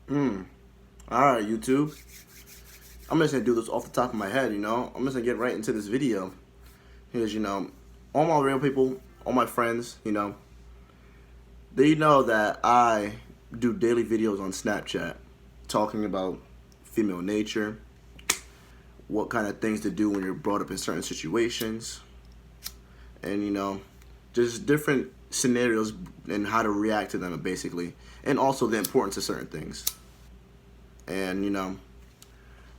Alright, YouTube. I'm just gonna do this off the top of my head, I'm just gonna get right into this video. Because, all my real people, all my friends, they know that I do daily videos on Snapchat talking about female nature, what kind of things to do when you're brought up in certain situations, and, just different scenarios and how to react to them, basically, and also the importance of certain things. And,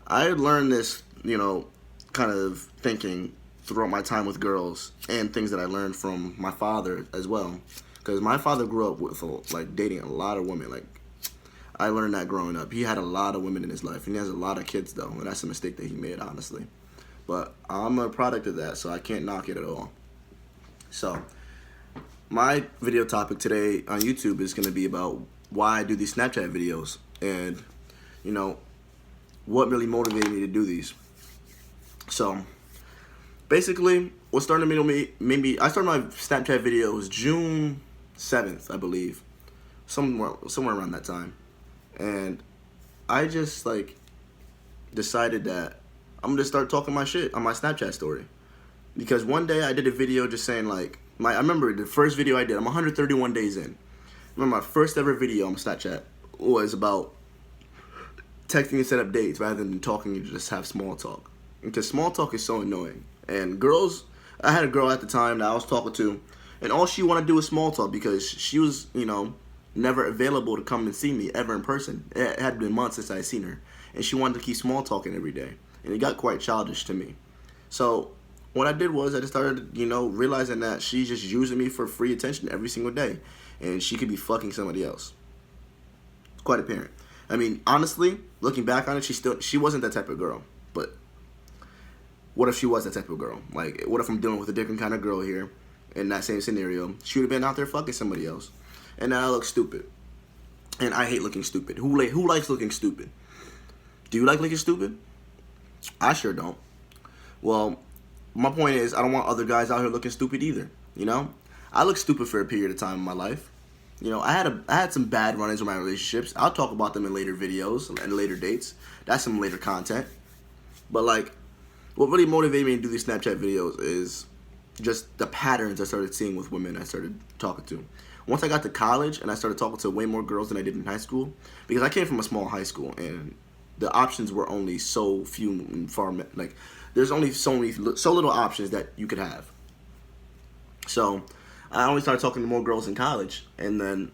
I learned this, kind of thinking throughout my time with girls and things that I learned from my father as well. Because my father grew up with, like, dating a lot of women. Like, I learned that growing up. He had a lot of women in his life, and he has a lot of kids, though. And that's a mistake that he made, honestly. But I'm a product of that, so I can't knock it at all. So, my video topic today on YouTube is going to be about why I do these Snapchat videos. And, what really motivated me to do these. So, basically, what started me, maybe I started my Snapchat videos June 7th, I believe, somewhere around that time, and I just decided that I'm gonna start talking my shit on my Snapchat story, because one day I did a video just saying I remember the first video I did. I'm 131 days in. I remember my first ever video on Snapchat was about texting and set up dates rather than talking and just have small talk. Because small talk is so annoying. And girls, I had a girl at the time that I was talking to, and all she wanted to do was small talk because she was, never available to come and see me ever in person. It had been months since I had seen her. And she wanted to keep small talking every day. And it got quite childish to me. So what I did was I just started, realizing that she's just using me for free attention every single day. And she could be fucking somebody else. It's quite apparent. I mean, honestly, looking back on it, she wasn't that type of girl. But what if she was that type of girl? Like, what if I'm dealing with a different kind of girl here in that same scenario? She would have been out there fucking somebody else. And now I look stupid. And I hate looking stupid. Who likes looking stupid? Do you like looking stupid? I sure don't. Well, my point is, I don't want other guys out here looking stupid either. I look stupid for a period of time in my life. I had some bad run-ins with my relationships. I'll talk about them in later videos and later dates. That's some later content. But what really motivated me to do these Snapchat videos is just the patterns I started seeing with women I started talking to. Once I got to college and I started talking to way more girls than I did in high school, because I came from a small high school and the options were only so few and far. There's only so little options that you could have. So I only started talking to more girls in college, and then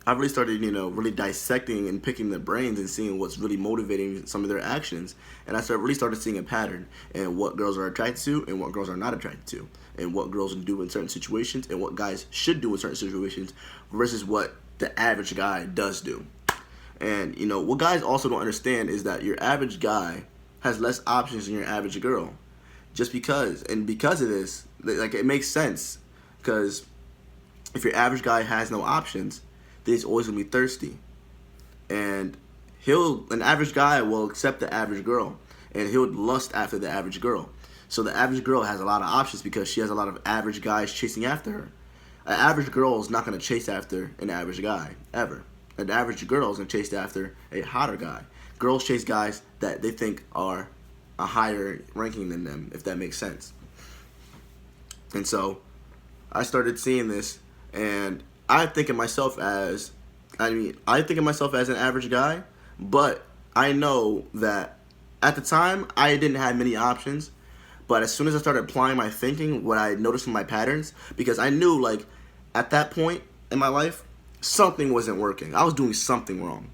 I really started, really dissecting and picking their brains and seeing what's really motivating some of their actions. And I really started seeing a pattern in what girls are attracted to and what girls are not attracted to, and what girls do in certain situations and what guys should do in certain situations versus what the average guy does do. And, what guys also don't understand is that your average guy has less options than your average girl. Just because. And because of this, it makes sense. Because if your average guy has no options, then he's always going to be thirsty. And an average guy will accept the average girl. And he'll lust after the average girl. So the average girl has a lot of options because she has a lot of average guys chasing after her. An average girl is not going to chase after an average guy, ever. An average girl is going to chase after a hotter guy. Girls chase guys that they think are a higher ranking than them, if that makes sense. And so I started seeing this, and I think of myself as an average guy, but I know that at the time I didn't have many options. But as soon as I started applying my thinking, what I noticed in my patterns, because I knew, at that point in my life, something wasn't working. I was doing something wrong,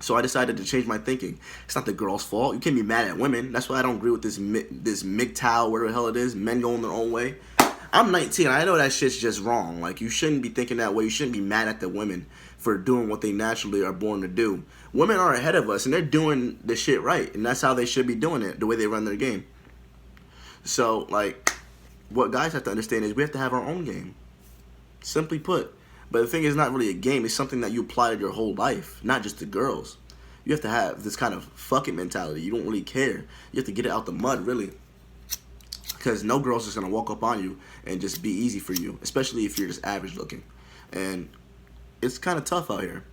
So I decided to change my thinking. It's not the girl's fault. You can't be mad at women. That's why I don't agree with this MGTOW, whatever the hell it is, men going their own way. I'm 19. I know that shit's just wrong. You shouldn't be thinking that way. You shouldn't be mad at the women for doing what they naturally are born to do. Women are ahead of us, and they're doing the shit right, and that's how they should be doing it, the way they run their game. So, what guys have to understand is we have to have our own game. Simply put. But the thing is not really a game. It's something that you apply to your whole life, not just to girls. You have to have this kind of fuck it mentality. You don't really care. You have to get it out the mud, really. Because no girl's just going to walk up on you and just be easy for you, especially if you're just average looking. And it's kind of tough out here.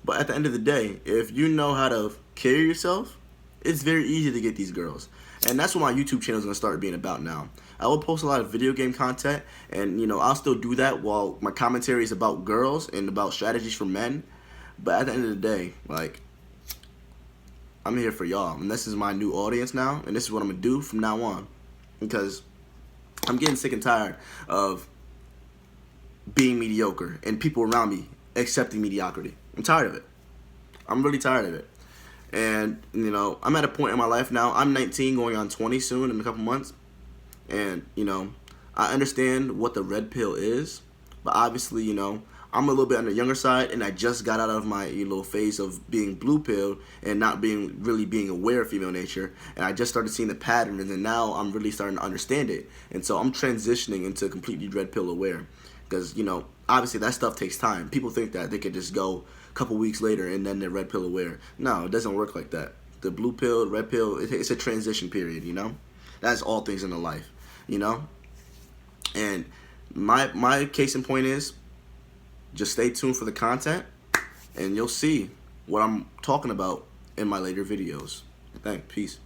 But at the end of the day, if you know how to carry yourself, it's very easy to get these girls. And that's what my YouTube channel is going to start being about now. I will post a lot of video game content, and you know, I'll still do that while my commentary is about girls and about strategies for men. But at the end of the day, like, I'm here for y'all, and this is my new audience now, and this is what I'm going to do from now on. Because I'm getting sick and tired of being mediocre and people around me accepting mediocrity. I'm tired of it. I'm really tired of it. And, you know, I'm at a point in my life now. I'm 19, going on 20 soon in a couple months. And, you know, I understand what the red pill is. But obviously, you know, I'm a little bit on the younger side. And I just got out of my little phase of being blue pill and not really being aware of female nature. And I just started seeing the patterns. And now I'm really starting to understand it. And so I'm transitioning into completely red pill aware. Because, you know, obviously that stuff takes time. People think that they could just go a couple weeks later and then they're red pill aware. No, it doesn't work like that. The blue pill, red pill, it's a transition period, you know? That's all things in the life, you know? And my case in point is, just stay tuned for the content and you'll see what I'm talking about in my later videos. Thanks. Peace.